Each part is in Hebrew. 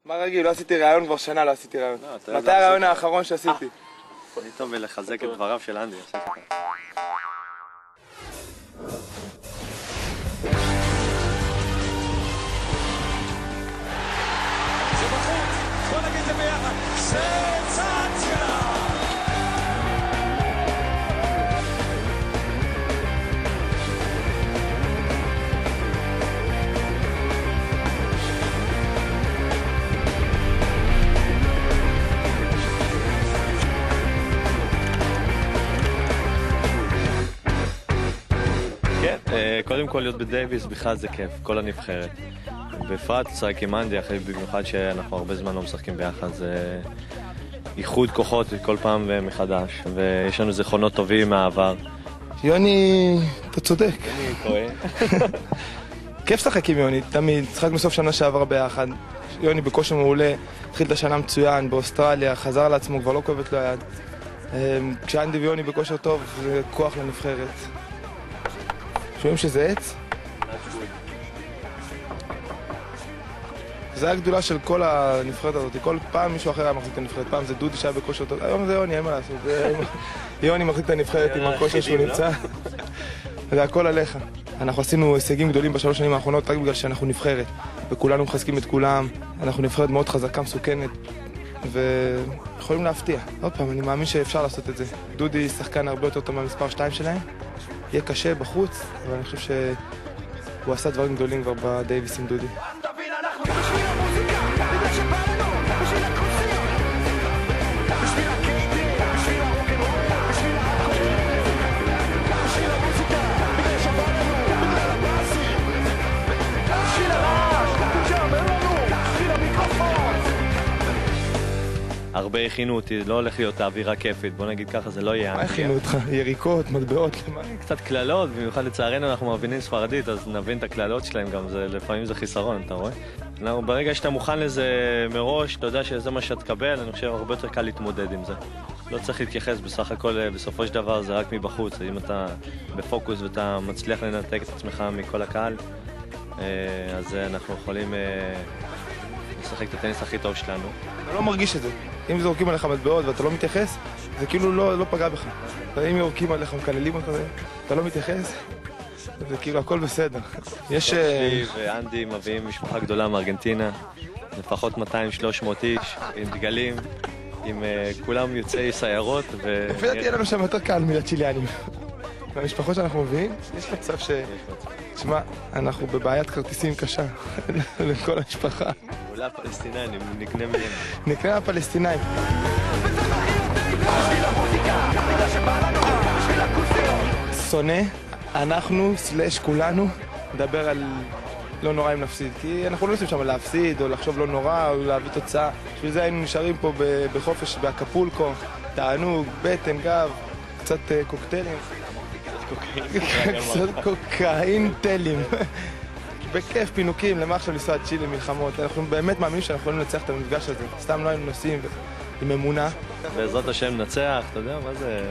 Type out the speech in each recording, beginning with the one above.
מה רגיל? לא עשיתי ראיון כבר שנה, לא עשיתי ראיון. מתי הראיון האחרון שעשיתי? אני טוב בלחזק את דבריו של אנדי. זה בחוץ, בוא נגיד זה ביחד. סנסציה! קודם כל להיות בדייביס בכלל זה כיף, כל הנבחרת. בפרט לשחק עם אנדי, אחרי במיוחד שאנחנו הרבה זמן לא משחקים ביחד, זה איחוד כוחות כל פעם מחדש, ויש לנו זיכרונות טובים מהעבר. יוני, אתה צודק. אני טועה. כיף לשחק עם יוני, תמיד. שחקנו סוף שנה שעברה ביחד. יוני בכושר מעולה, התחיל את השנה מצוין באוסטרליה, חזר לעצמו, כבר לא כואבת לו היד. כשאנדי ויוני בכושר טוב, זה כוח לנבחרת. שומעים שזה עץ? זה הגדולה של כל הנבחרת הזאת, כל פעם מישהו אחר היה מחזיק את הנבחרת, פעם זה דודי שהיה בכושר טוב, היום זה יוני, אין מה לעשות, יוני מחזיק את הנבחרת עם הכושר שהוא נמצא, זה הכל עליך. אנחנו עשינו הישגים גדולים בשלוש שנים האחרונות רק בגלל שאנחנו נבחרת, וכולנו מחזקים את כולם, אנחנו נבחרת מאוד חזקה, מסוכנת, ויכולים להפתיע. עוד פעם, אני מאמין שאפשר לעשות את זה. דודי שחקן הרבה יותר טוב מהמספר 2 שלהם, יהיה קשה בחוץ, אבל אני חושב שהוא עשה דברים גדולים כבר בדייביס עם דודי. הרבה הכינו אותי, לא הולך להיות האווירה כיפית, בוא נגיד ככה, זה לא יהיה. מה הכינו אותך? יריקות, מטבעות? קצת קללות, במיוחד לצערנו אנחנו מבינים ספרדית, אז נבין את הקללות שלהם גם, לפעמים זה חיסרון, אתה רואה? ברגע שאתה מוכן לזה מראש, אתה יודע שזה מה שאתה תקבל, אני חושב הרבה יותר קל להתמודד עם זה. לא צריך להתייחס, בסך הכל, בסופו של דבר זה רק מבחוץ, אם אתה בפוקוס ואתה מצליח לנתק את עצמך מכל הקהל, אז אנחנו יכולים לשחק את הטניס הכי טוב שלנו. אתה לא מרגיש את זה. אם זורקים עליך מטבעות ואתה לא מתייחס, זה כאילו לא פגע בך. אם יורקים עליך, מקללים אותך, אתה לא מתייחס, זה כאילו הכל בסדר. יש... ואנדי מביאים משפחה גדולה מארגנטינה, לפחות 200-300 איש, עם דגלים, עם כולם יוצאי סיירות. לפי דעתי יהיה לנו שם יותר קהל מלצ'יליאנים. והמשפחות שאנחנו מביאים, יש מצב ש... תשמע, אנחנו בבעיית כרטיסים קשה לכל המשפחה. אולי הפלסטינאים, נקנה מהם. נקנה הפלסטינאים. שונא, אנחנו / כולנו, נדבר על לא נורא אם נפסיד. כי אנחנו לא עושים שם להפסיד, או לחשוב לא נורא, או להביא תוצאה. בשביל זה היינו נשארים פה בחופש באקפולקו, תענוג, בטן, גב, קצת קוקטיילים. קצת קוקאין טלים. בכיף פינוקים, למה עכשיו לנסוע עד צ'ילה מלחמות. אנחנו באמת מאמינים שאנחנו יכולים לנצח את המפגש הזה. סתם לא היינו נוסעים עם אמונה. בעזרת השם נצח, אתה יודע מה זה?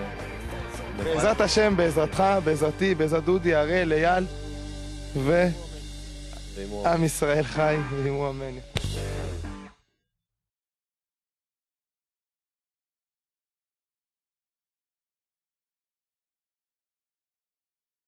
בעזרת השם, בעזרתך, בעזרתי, בעזרת דודי, הראל, אייל ועם ישראל חי ועמו אמן.